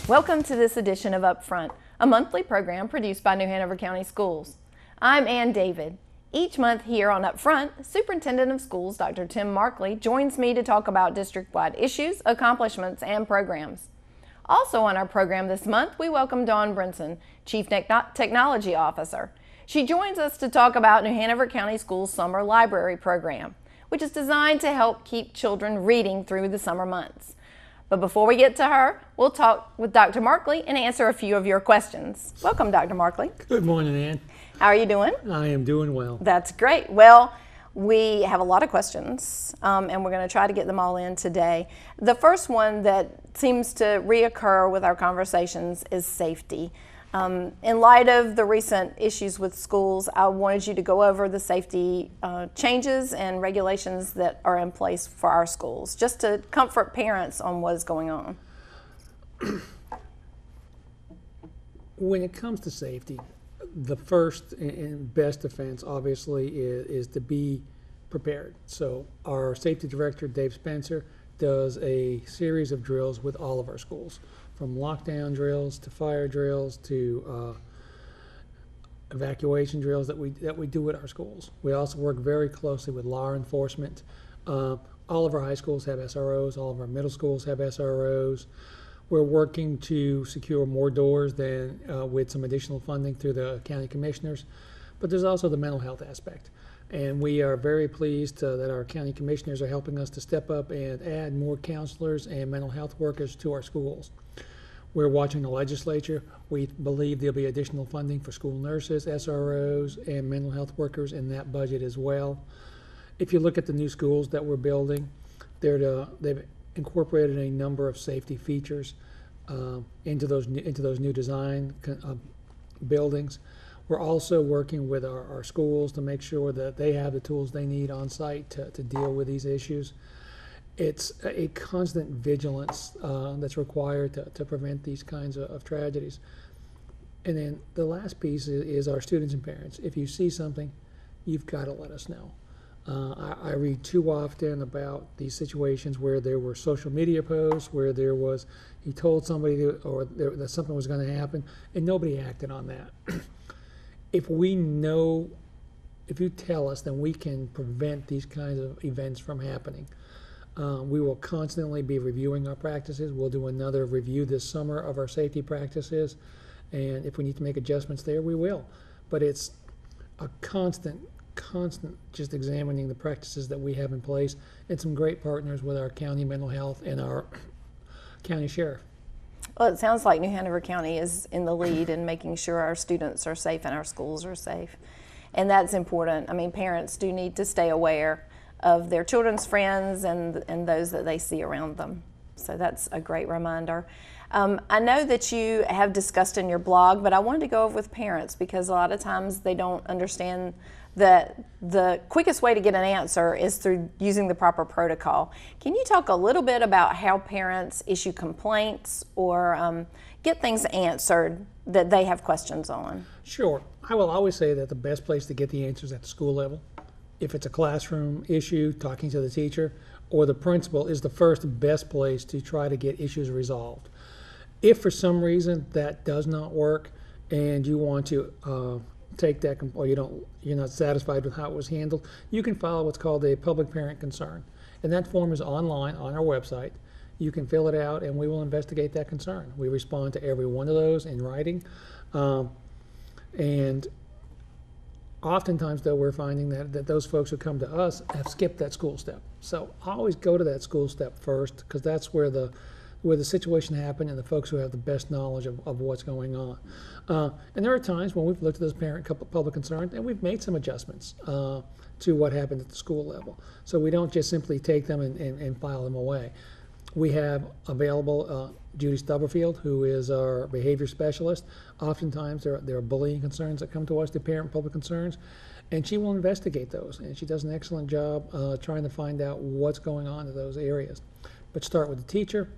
Welcome to this edition of UpFront, a monthly program produced by New Hanover County Schools. I'm Ann David. Each month here on UpFront, Superintendent of Schools Dr. Tim Markley joins me to talk about district-wide issues, accomplishments, and programs. Also on our program this month, we welcome Dawn Brinson, Chief Technology Officer. She joins us to talk about New Hanover County Schools' Summer Library Program, which is designed to help keep children reading through the summer months. But before we get to her, we'll talk with Dr. Markley and answer a few of your questions. Welcome, Dr. Markley. Good morning, Ann. How are you doing? I am doing well. That's great. Well, we have a lot of questions, and we're going to try to get them all in today. The first one that seems to reoccur with our conversations is safety. In light of the recent issues with schools, I wanted you to go over the safety changes and regulations that are in place for our schools, just to comfort parents on what is going on. When it comes to safety, the first and best defense, obviously, is to be prepared. So our safety director, Dave Spencer, does a series of drills with all of our schools, from lockdown drills to fire drills to evacuation drills that we do at our schools. We also work very closely with law enforcement. All of our high schools have SROs. All of our middle schools have SROs. We're working to secure more doors than with some additional funding through the county commissioners. But there's also the mental health aspect. And we are very pleased that our county commissioners are helping us to step up and add more counselors and mental health workers to our schools. We're watching the legislature. We believe there'll be additional funding for school nurses, SROs, and mental health workers in that budget as well. If you look at the new schools that we're building, they've incorporated a number of safety features into those new design buildings. We're also working with our schools to make sure that they have the tools they need on site to deal with these issues. It's a constant vigilance that's required to prevent these kinds of tragedies. And then the last piece is our students and parents. If you see something, you've got to let us know. I read too often about these situations where there were social media posts, where he told somebody that something was going to happen, and nobody acted on that. If you tell us, then we can prevent these kinds of events from happening. We will constantly be reviewing our practices. We'll do another review this summer of our safety practices, and if we need to make adjustments there, we will. But it's a constant just examining the practices that we have in place, and some great partners with our county mental health and our county sheriff. Well, it sounds like New Hanover County is in the lead in making sure our students are safe and our schools are safe. And that's important. I mean, parents do need to stay aware of their children's friends and those that they see around them. So that's a great reminder. I know that you have discussed in your blog, but I wanted to go over with parents because a lot of times they don't understand that the quickest way to get an answer is through using the proper protocol. Can you talk a little bit about how parents issue complaints or get things answered that they have questions on? Sure. I will always say that the best place to get the answers at the school level. If it's a classroom issue, talking to the teacher or the principal is the first best place to try to get issues resolved. If for some reason that does not work and you want to take that, or you're not satisfied with how it was handled, you can file what's called a public parent concern. And that form is online on our website. You can fill it out and we will investigate that concern. We respond to every one of those in writing. And oftentimes, though, we're finding that those folks who come to us have skipped that school step. So always go to that school step first, because that's where the situation happened and the folks who have the best knowledge of what's going on. And there are times when we've looked at those parent public concerns and we've made some adjustments to what happened at the school level. So we don't just simply take them and file them away. We have available Judy Stubberfield, who is our behavior specialist. Oftentimes there are bullying concerns that come to us, the parent public concerns, and she will investigate those. And she does an excellent job trying to find out what's going on in those areas. But start with the teacher,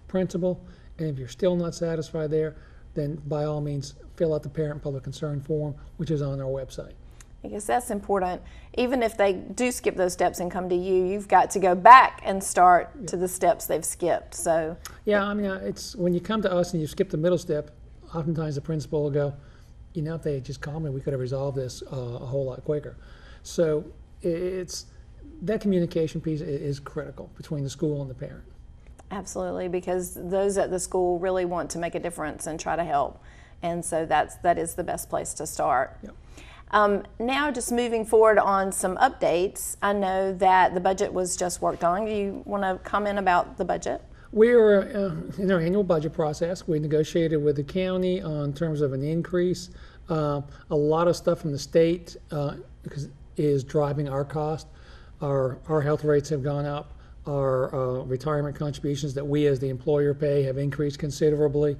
principal, and if you're still not satisfied there, then by all means fill out the parent public concern form, which is on our website. I guess that's important. Even if they do skip those steps and come to you, you've got to go back and start to the steps they've skipped. So yeah, I mean, it's when you come to us and you skip the middle step, oftentimes the principal will go, you know, if they had just called me, we could have resolved this a whole lot quicker. So it's that communication piece is critical between the school and the parent. absolutely, because those at the school really want to make a difference and try to help, and so that is the best place to start. Yep. Now just moving forward on some updates, I know that the budget was just worked on. Do you want to comment about the budget? We are in our annual budget process. We negotiated with the county on terms of an increase. A lot of stuff from the state is driving our cost. Our health rates have gone up. Our retirement contributions that we as the employer pay have increased considerably.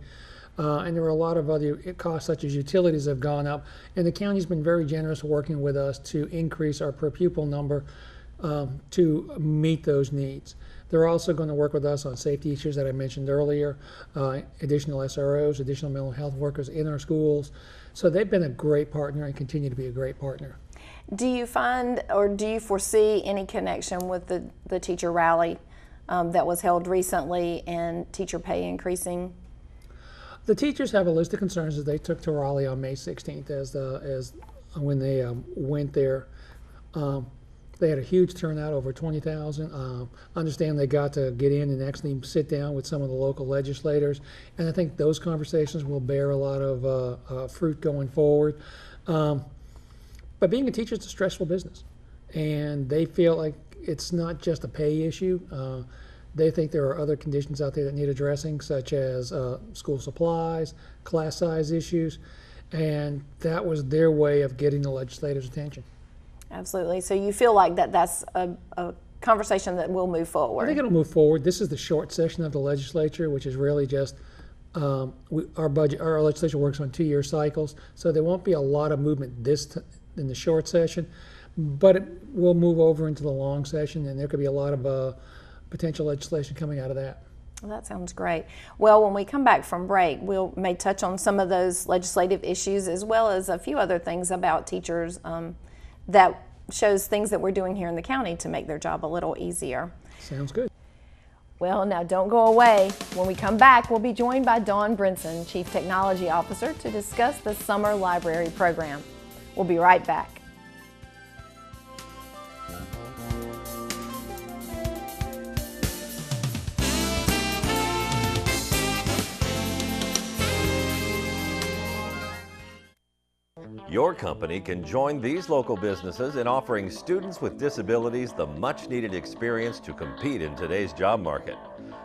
And there are a lot of other costs such as utilities have gone up. And the county's been very generous working with us to increase our per pupil number to meet those needs. They're also going to work with us on safety issues that I mentioned earlier, additional SROs, additional mental health workers in our schools. So they've been a great partner and continue to be a great partner. Do you find, or do you foresee any connection with the teacher rally that was held recently and teacher pay increasing? The teachers have a list of concerns that they took to Raleigh on May 16th as when they went there. They had a huge turnout, over 20,000. Understand they got to get in and actually sit down with some of the local legislators, and I think those conversations will bear a lot of fruit going forward. But being a teacher is a stressful business, and they feel like it's not just a pay issue. They think there are other conditions out there that need addressing, such as school supplies, class size issues, and that was their way of getting the legislators' attention. Absolutely. So you feel like that's a conversation that will move forward? I think it'll move forward. This is the short session of the legislature, which is really just our legislature works on 2-year cycles, so there won't be a lot of movement in the short session, but it will move over into the long session, and there could be a lot of potential legislation coming out of that. Well, that sounds great. Well, when we come back from break, may touch on some of those legislative issues as well as a few other things about teachers that shows things that we're doing here in the county to make their job a little easier. Sounds good. Well, now don't go away. When we come back, we'll be joined by Dawn Brinson, Chief Technology Officer, to discuss the Summer Library Program. We'll be right back. Your company can join these local businesses in offering students with disabilities the much-needed experience to compete in today's job market.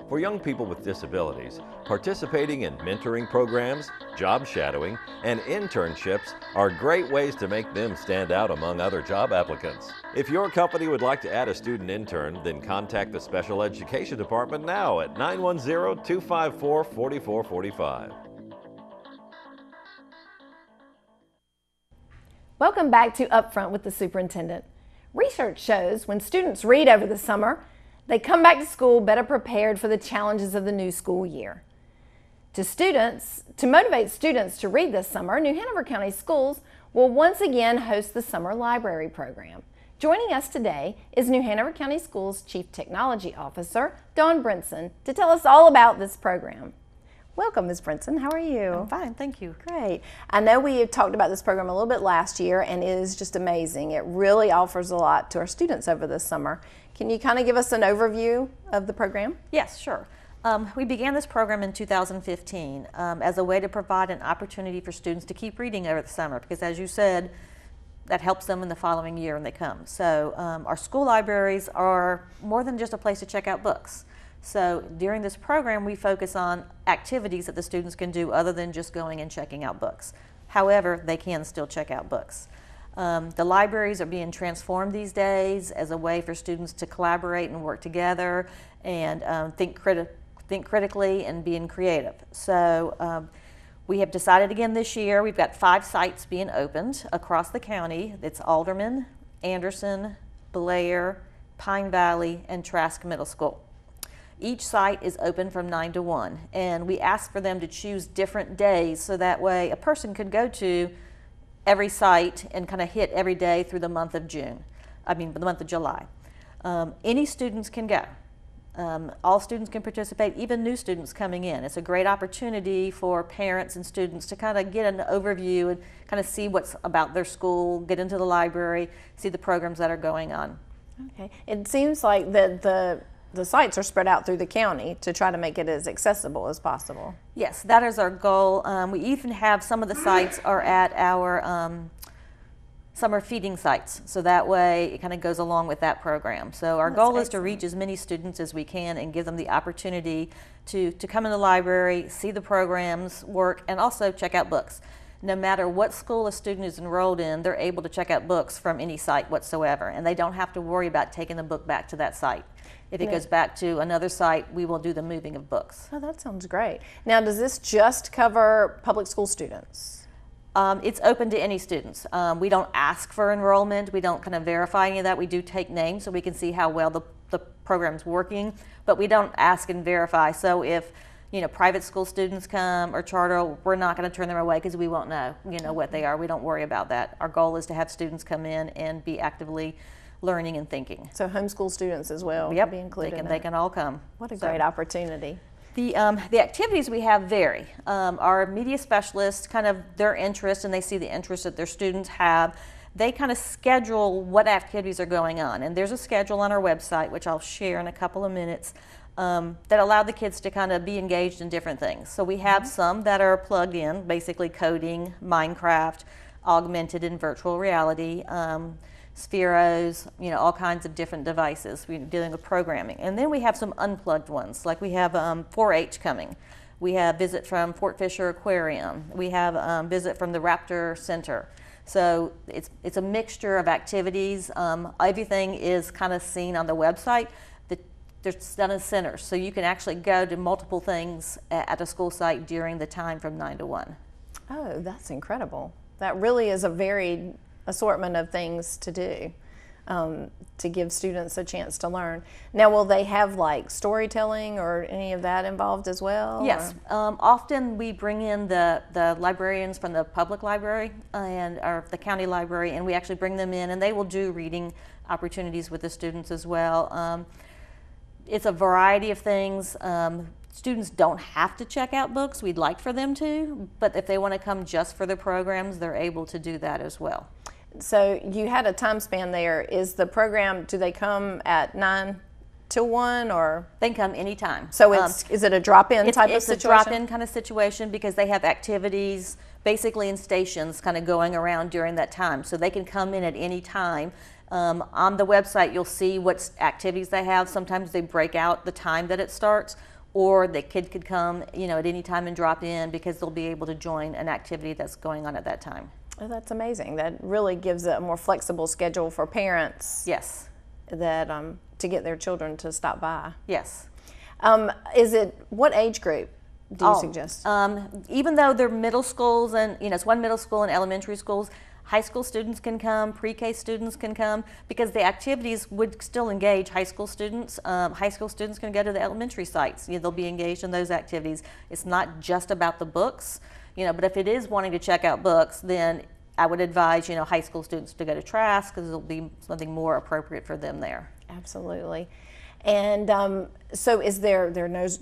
For young people with disabilities, participating in mentoring programs, job shadowing, and internships are great ways to make them stand out among other job applicants. If your company would like to add a student intern, then contact the Special Education Department now at 910-254-4445. Welcome back to UpFront with the Superintendent. Research shows when students read over the summer, they come back to school better prepared for the challenges of the new school year. To motivate students to read this summer, New Hanover County Schools will once again host the Summer Library Program. Joining us today is New Hanover County Schools Chief Technology Officer, Dawn Brinson, to tell us all about this program. Welcome, Ms. Brinson. How are you? I'm fine, thank you. Great. I know we had talked about this program a little bit last year, and it is just amazing. It really offers a lot to our students over this summer. Can you kind of give us an overview of the program? Yes, sure. We began this program in 2015 as a way to provide an opportunity for students to keep reading over the summer, because as you said, that helps them in the following year when they come. So our school libraries are more than just a place to check out books. So during this program, we focus on activities that the students can do other than just going and checking out books. However, they can still check out books. The libraries are being transformed these days as a way for students to collaborate and work together and think critically and being creative. So we have decided again this year, we've got 5 sites being opened across the county. It's Alderman, Anderson, Blair, Pine Valley, and Trask Middle School. Each site is open from 9 to 1, and we ask for them to choose different days so that way a person could go to every site and kind of hit every day through the month of the month of July. Any students can go. All students can participate, even new students coming in. It's a great opportunity for parents and students to kind of get an overview and kind of see what's about their school, get into the library, see the programs that are going on. Okay. It seems like that the sites are spread out through the county to try to make it as accessible as possible. Yes, that is our goal. We even have some of the sites are at our summer feeding sites, so that way it kind of goes along with that program. So our goal is to reach as many students as we can and give them the opportunity to come in the library, see the programs work, and also check out books. No matter what school a student is enrolled in, they're able to check out books from any site whatsoever, and they don't have to worry about taking the book back to that site. If it goes back to another site, we will do the moving of books. Oh, that sounds great. Now, does this just cover public school students? It's open to any students. We don't ask for enrollment. We don't kind of verify any of that. We do take names so we can see how well the program's working, but we don't ask and verify. So if private school students come or charter, we're not going to turn them away because we won't know what they are. We don't worry about that. Our goal is to have students come in and be actively learning and thinking. So homeschool students as well Yep, can be included. they can all come. What a great opportunity. The activities we have vary. Our media specialists, kind of their interest, and they see the interest that their students have, they kind of schedule what activities are going on. And there's a schedule on our website, which I'll share in a couple of minutes, that allow the kids to kind of be engaged in different things. So we have some that are plugged in, basically coding, Minecraft, augmented and virtual reality, Spheros, all kinds of different devices. We're dealing with programming. And then we have some unplugged ones, like we have 4-H coming. We have visit from Fort Fisher Aquarium. We have visit from the Raptor Center. So it's a mixture of activities. Everything is kind of seen on the website. They're done in centers, so you can actually go to multiple things at a school site during the time from 9 to 1. Oh, that's incredible. That really is a varied assortment of things to do to give students a chance to learn. Now, will they have like storytelling or any of that involved as well? Yes. Often we bring in the librarians from the public library or the county library, and we actually bring them in, and they will do reading opportunities with the students as well. It's a variety of things. Students don't have to check out books. We'd like for them to, but if they want to come just for the programs, they're able to do that as well. So you had a time span there. Is the program, do they come at 9 to 1 or? They can come anytime. So is it a drop-in type of situation? It's a drop-in kind of situation because they have activities basically in stations kind of going around during that time. So they can come in at any time. On the website, you'll see what activities they have. Sometimes they break out the time that it starts, or the kid could come, at any time and drop in because they'll be able to join an activity that's going on at that time. Oh, that's amazing. That really gives a more flexible schedule for parents. Yes. That to get their children to stop by. Yes. What age group do you suggest? Even though they're middle schools and it's one middle school and elementary schools, high school students can come, pre-K students can come, because the activities would still engage high school students. High school students can go to the elementary sites. They'll be engaged in those activities. It's not just about the books, but if it is wanting to check out books, then I would advise, high school students to go to Trask because it'll be something more appropriate for them there. Absolutely. And so is there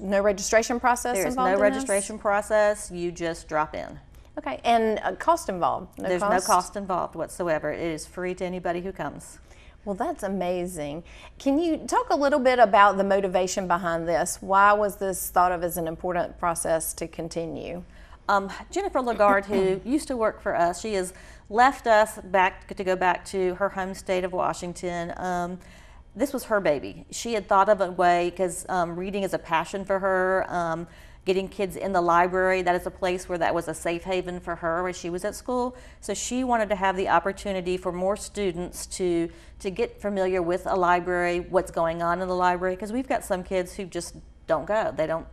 no registration process There is involved no in registration process. You just drop in. Okay, and cost involved? There's no cost involved whatsoever. It is free to anybody who comes. Well, that's amazing. Can you talk a little bit about the motivation behind this? Why was this thought of as an important process to continue? Jennifer Lagarde, who used to work for us, she has left us to go back to her home state of Washington. This was her baby. She had thought of a way, because reading is a passion for her. getting kids in the library. That is a place where that was a safe haven for her as she was at school. So she wanted to have the opportunity for more students to get familiar with a library, what's going on in the library, because we've got some kids who just don't go. They don't,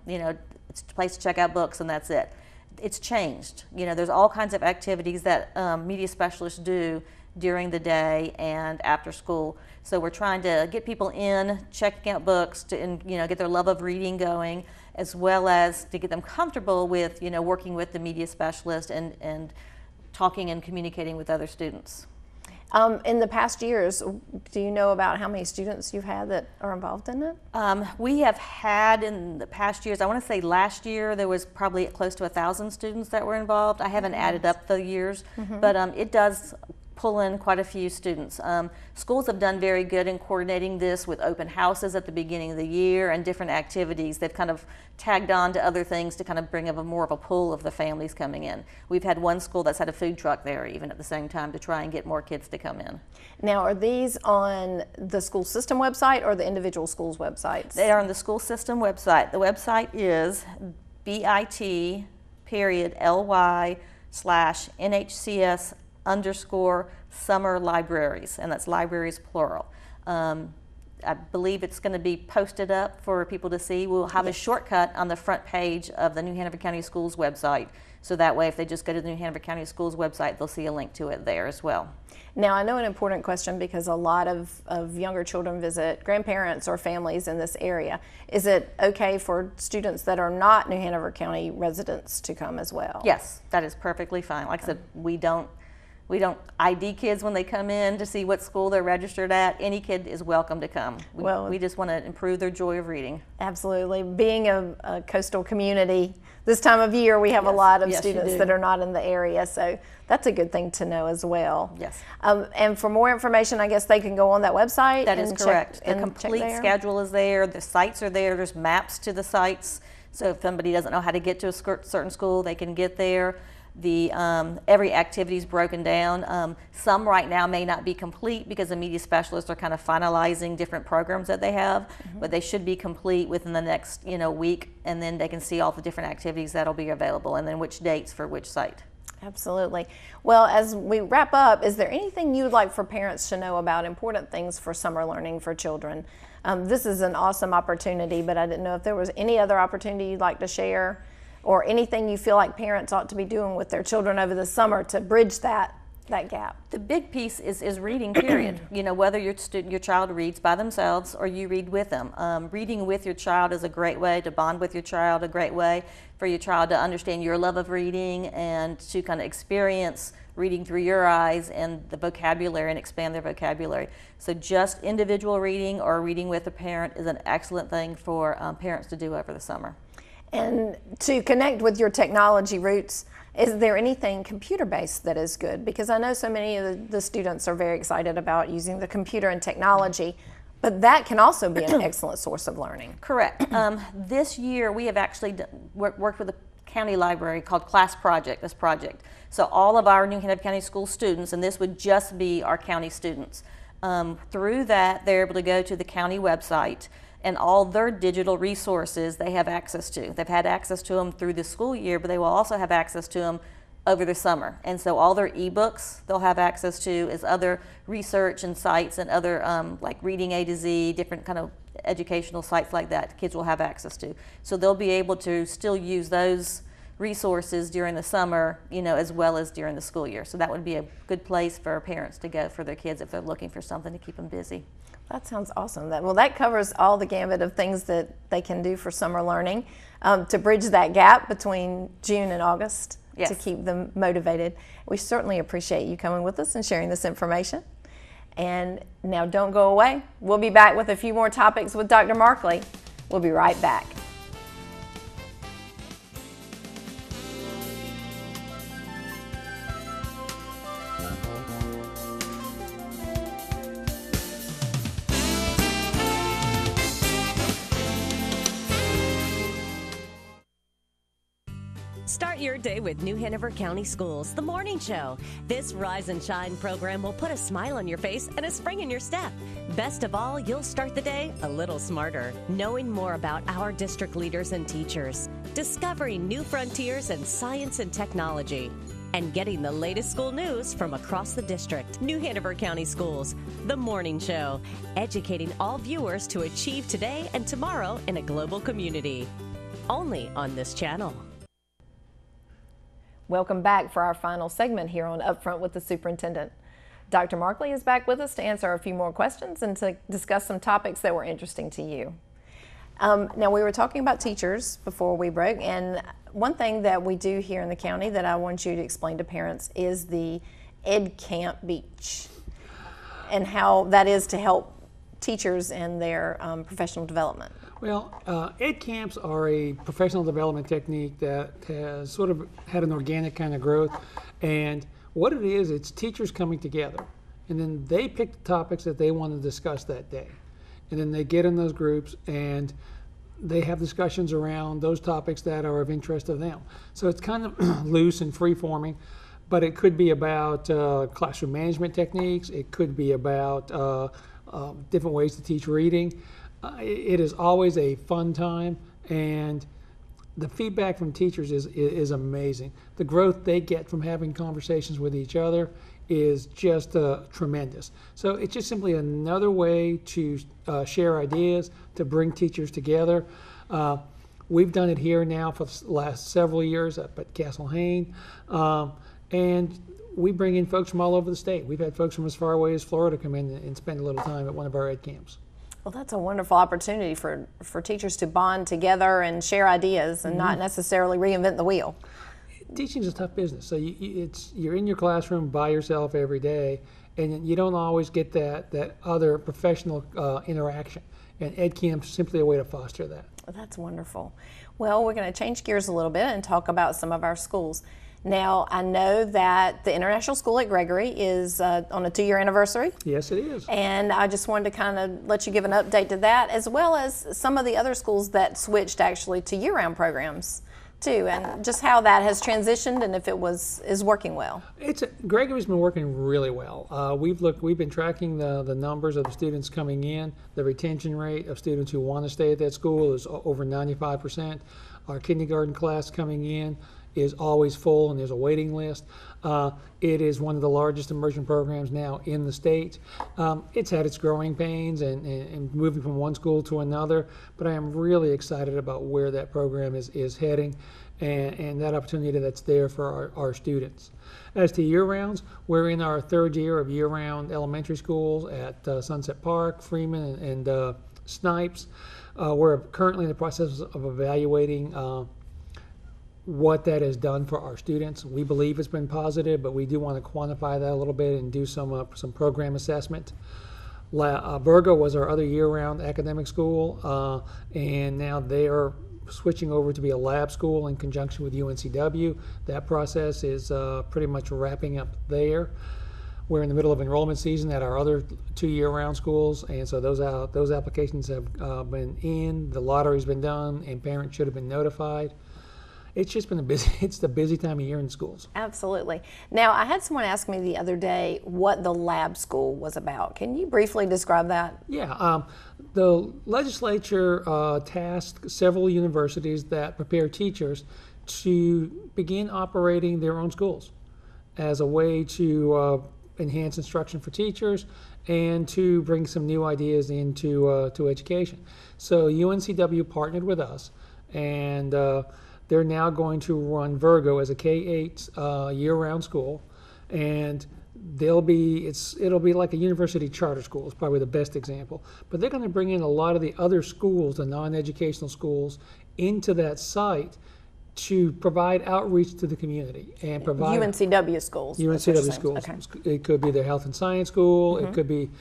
it's a place to check out books and that's it. It's changed. There's all kinds of activities that media specialists do during the day and after school. So we're trying to get people in, checking out books, get their love of reading going, as well as to get them comfortable with, working with the media specialist and talking and communicating with other students. In the past years, do you know about how many students you've had that are involved in it? We have had in the past years, I want to say last year there was probably close to 1,000 students that were involved. I haven't added up the years, but it does pull in quite a few students. Schools have done very good in coordinating this with open houses at the beginning of the year and different activities. They've kind of tagged on to other things to kind of bring more of a pull of the families coming in. We've had one school that's had a food truck there even at the same time to try and get more kids to come in. Now, are these on the school system website or the individual schools' websites? They are on the school system website. The website is bit.ly/NHCS_summer libraries, and that's libraries plural. I believe it's going to be posted up for people to see. We'll have a shortcut on the front page of the New Hanover County Schools website, so that way if they just go to the New Hanover County Schools website, they'll see a link to it there as well. Now, I know an important question because a lot of younger children visit grandparents or families in this area. Is it okay for students that are not New Hanover County residents to come as well? Yes, that is perfectly fine. Like I said, we don't ID kids when they come in to see what school they're registered at. Any kid is welcome to come. We just want to improve their joy of reading. Absolutely. Being a coastal community, this time of year we have a lot of students that are not in the area, so that's a good thing to know as well. Yes. And for more information, I guess they can go on that website. That is correct. The complete schedule is there. The sites are there. There's maps to the sites. So if somebody doesn't know how to get to a certain school, they can get there. Every activity is broken down. Some right now may not be complete because the media specialists are kind of finalizing different programs that they have, but they should be complete within the next week, and then they can see all the different activities that'll be available and then which dates for which site. Absolutely. Well, as we wrap up, is there anything you'd like for parents to know about important things for summer learning for children? This is an awesome opportunity, but I didn't know if there was any other opportunity you'd like to share, or anything you feel like parents ought to be doing with their children over the summer to bridge that gap. The big piece is reading, period. Whether your child reads by themselves or you read with them. Reading with your child is a great way to bond with your child, a great way for your child to understand your love of reading and to kind of experience reading through your eyes and the vocabulary and expand their vocabulary. So just individual reading or reading with a parent is an excellent thing for parents to do over the summer. And to connect with your technology roots, is there anything computer-based that is good? Because I know so many of the students are very excited about using the computer and technology, but that can also be an excellent source of learning. Correct. This year we have actually worked with a county library called Class Project, this project. So all of our New Hanover County School students, and this would just be our county students, through that they're able to go to the county website and all their digital resources they have access to. They've had access to them through the school year, but they will also have access to them over the summer. And so all their ebooks they'll have access to is other research and sites and other like Reading A to Z, different kind of educational sites like that kids will have access to. So they'll be able to still use those resources during the summer, as well as during the school year. So that would be a good place for parents to go for their kids if they're looking for something to keep them busy. That sounds awesome. That covers all the gamut of things that they can do for summer learning to bridge that gap between June and August to keep them motivated. We certainly appreciate you coming with us and sharing this information. And now don't go away. We'll be back with a few more topics with Dr. Markley. We'll be right back. Start your day with New Hanover County Schools, the morning show. This Rise and Shine program will put a smile on your face and a spring in your step. Best of all, you'll start the day a little smarter, knowing more about our district leaders and teachers. discovering new frontiers in science and technology, and getting the latest school news from across the district. New Hanover County Schools, The Morning Show, educating all viewers to achieve today and tomorrow in a global community. Only on this channel. Welcome back for our final segment here on Upfront with the Superintendent. Dr. Markley is back with us to answer a few more questions and to discuss some topics that were interesting to you. Now, we were talking about teachers before we broke, and one thing that we do here in the county that I want you to explain to parents is the Ed Camp Beach and how that is to help teachers in their professional development. Well, ed camps are a professional development technique that has sort of had an organic kind of growth. And what it is, it's teachers coming together. And then they pick the topics that they want to discuss that day. And then they get in those groups and they have discussions around those topics that are of interest to them. So it's kind of loose and free-forming, but it could be about classroom management techniques. It could be about different ways to teach reading. It is always a fun time, and the feedback from teachers is amazing. The growth they get from having conversations with each other is just tremendous. So it's just simply another way to share ideas, to bring teachers together. We've done it here now for the last several years up at Castle Hayne, and we bring in folks from all over the state. We've had folks from as far away as Florida come in and spend a little time at one of our ed camps. Well, that's a wonderful opportunity for teachers to bond together and share ideas and not necessarily reinvent the wheel. Teaching is a tough business. So you're in your classroom by yourself every day, and you don't always get that other professional interaction. And ed camp's simply a way to foster that. That's wonderful. Well, we're going to change gears a little bit and talk about some of our schools. Now, I know that the International School at Gregory is on a 2-year anniversary. Yes, it is. And I just wanted to kind of let you give an update to that, as well as some of the other schools that switched actually to year-round programs too, and just how that has transitioned and if it is working well. Gregory's been working really well. We've been tracking the numbers of the students coming in. The retention rate of students who want to stay at that school is over 95%. Our kindergarten class coming in is always full, and there's a waiting list. It is one of the largest immersion programs now in the state. It's had its growing pains and moving from one school to another, but I am really excited about where that program is heading and that opportunity that's there for our students. As to year-rounds, we're in our 3rd year of year-round elementary schools at Sunset Park, Freeman, and Snipes. We're currently in the process of evaluating what that has done for our students. We believe it's been positive, but we do want to quantify that a little bit and do some program assessment. Virgo was our other year-round academic school, and now they are switching over to be a lab school in conjunction with UNCW. That process is pretty much wrapping up there. We're in the middle of enrollment season at our other 2 year-round schools, and so those applications have been in, the lottery's been done, and parents should have been notified. It's just been it's the busy time of year in schools. Absolutely. Now, I had someone ask me the other day what the lab school was about. Can you briefly describe that? Yeah, the legislature tasked several universities that prepare teachers to begin operating their own schools as a way to enhance instruction for teachers and to bring some new ideas into to education. So UNCW partnered with us, and they're now going to run Virgo as a K-8 year-round school, and it'll be like a university charter school. It's probably the best example. But they're going to bring in a lot of the other schools, the non-educational schools, into that site to provide outreach to the community and provide UNCW schools. UNCW schools. Okay. It could be their health and science school. It could be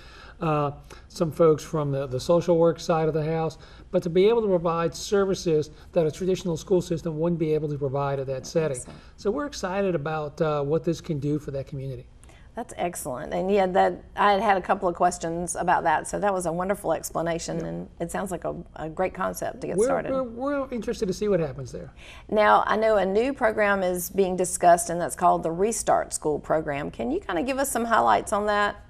some folks from the social work side of the house, but to be able to provide services that a traditional school system wouldn't be able to provide at that setting. So we're excited about what this can do for that community. That's excellent. And yeah, that I had a couple of questions about that, so that was a wonderful explanation, and it sounds like a great concept to get started. We're interested to see what happens there. Now, I know a new program is being discussed, and that's called the Restart School program. Can you kind of give us some highlights on that?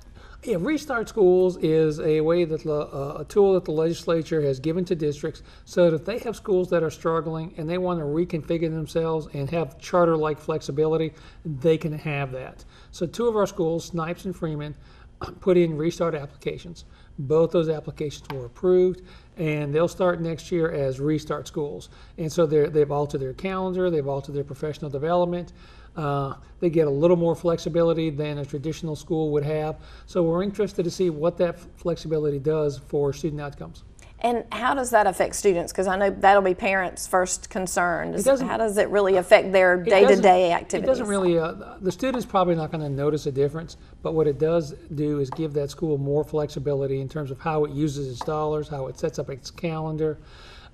Yeah, Restart Schools is a way that a tool that the legislature has given to districts so that if they have schools that are struggling and they want to reconfigure themselves and have charter-like flexibility, they can have that. So 2 of our schools, Snipes and Freeman, put in Restart applications. Both those applications were approved, and they'll start next year as Restart Schools. And so they've altered their calendar, they've altered their professional development. They get a little more flexibility than a traditional school would have. So we're interested to see what that flexibility does for student outcomes. And how does that affect students? Because I know that'll be parents' first concern. How does it really affect affect their day-to-day activities? It doesn't really, the student's probably not going to notice a difference, but what it does do is give that school more flexibility in terms of how it uses its dollars, how it sets up its calendar,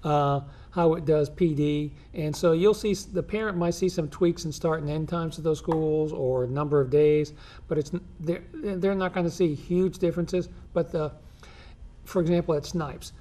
how it does PD. And so you'll see, the parent might see some tweaks in start and end times of those schools or number of days, but they're not going to see huge differences. But for example, at Snipes,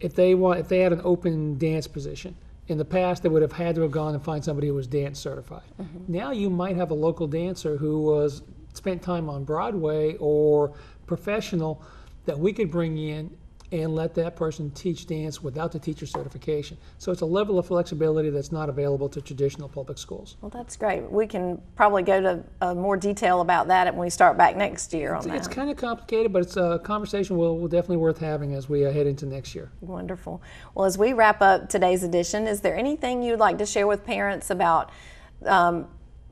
if they had an open dance position, in the past they would have had to have gone and find somebody who was dance certified. Mm-hmm. Now you might have a local dancer who spent time on Broadway or professional that we could bring in and let that person teach dance without the teacher certification. So it's a level of flexibility that's not available to traditional public schools. Well, that's great. We can probably go to more detail about that when we start back next year on that. It's kind of complicated, but it's a conversation we'll definitely worth having as we head into next year. Wonderful. Well, as we wrap up today's edition, is there anything you'd like to share with parents about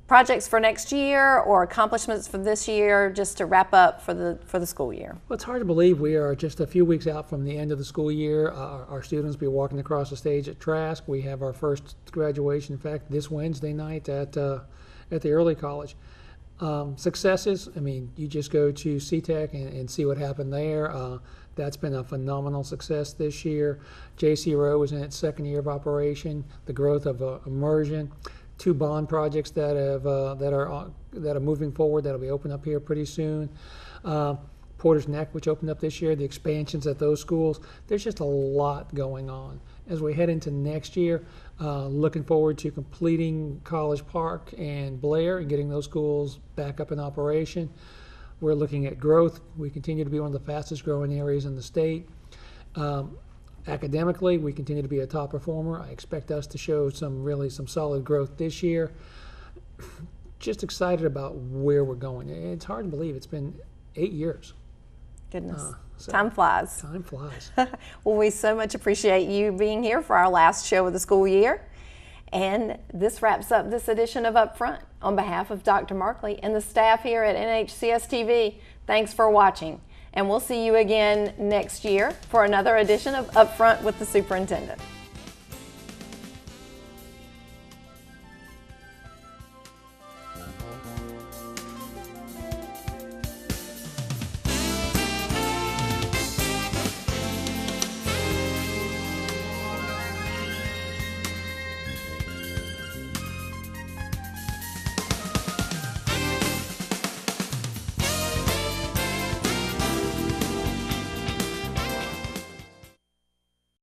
projects for next year or accomplishments for this year, just to wrap up for the school year? Well, it's hard to believe we are just a few weeks out from the end of the school year. Our students will be walking across the stage at Trask. We have our first graduation, in fact, this Wednesday night at the early college. Successes, I mean, you just go to CTEC and see what happened there. That's been a phenomenal success this year. J.C. Rowe is in its second year of operation. The growth of immersion. 2 bond projects that are moving forward that'll be open up here pretty soon. Porter's Neck, which opened up this year, the expansions at those schools. There's just a lot going on. As we head into next year, looking forward to completing College Park and Blair and getting those schools back up in operation. We're looking at growth. We continue to be one of the fastest growing areas in the state. Academically, we continue to be a top performer. I expect us to show some solid growth this year. Just excited about where we're going. It's hard to believe it's been 8 years. Goodness. Time flies. Time flies. Well, we so much appreciate you being here for our last show of the school year. And this wraps up this edition of UpFront. On behalf of Dr. Markley and the staff here at NHCS TV, thanks for watching. And we'll see you again next year for another edition of UpFront with the Superintendent.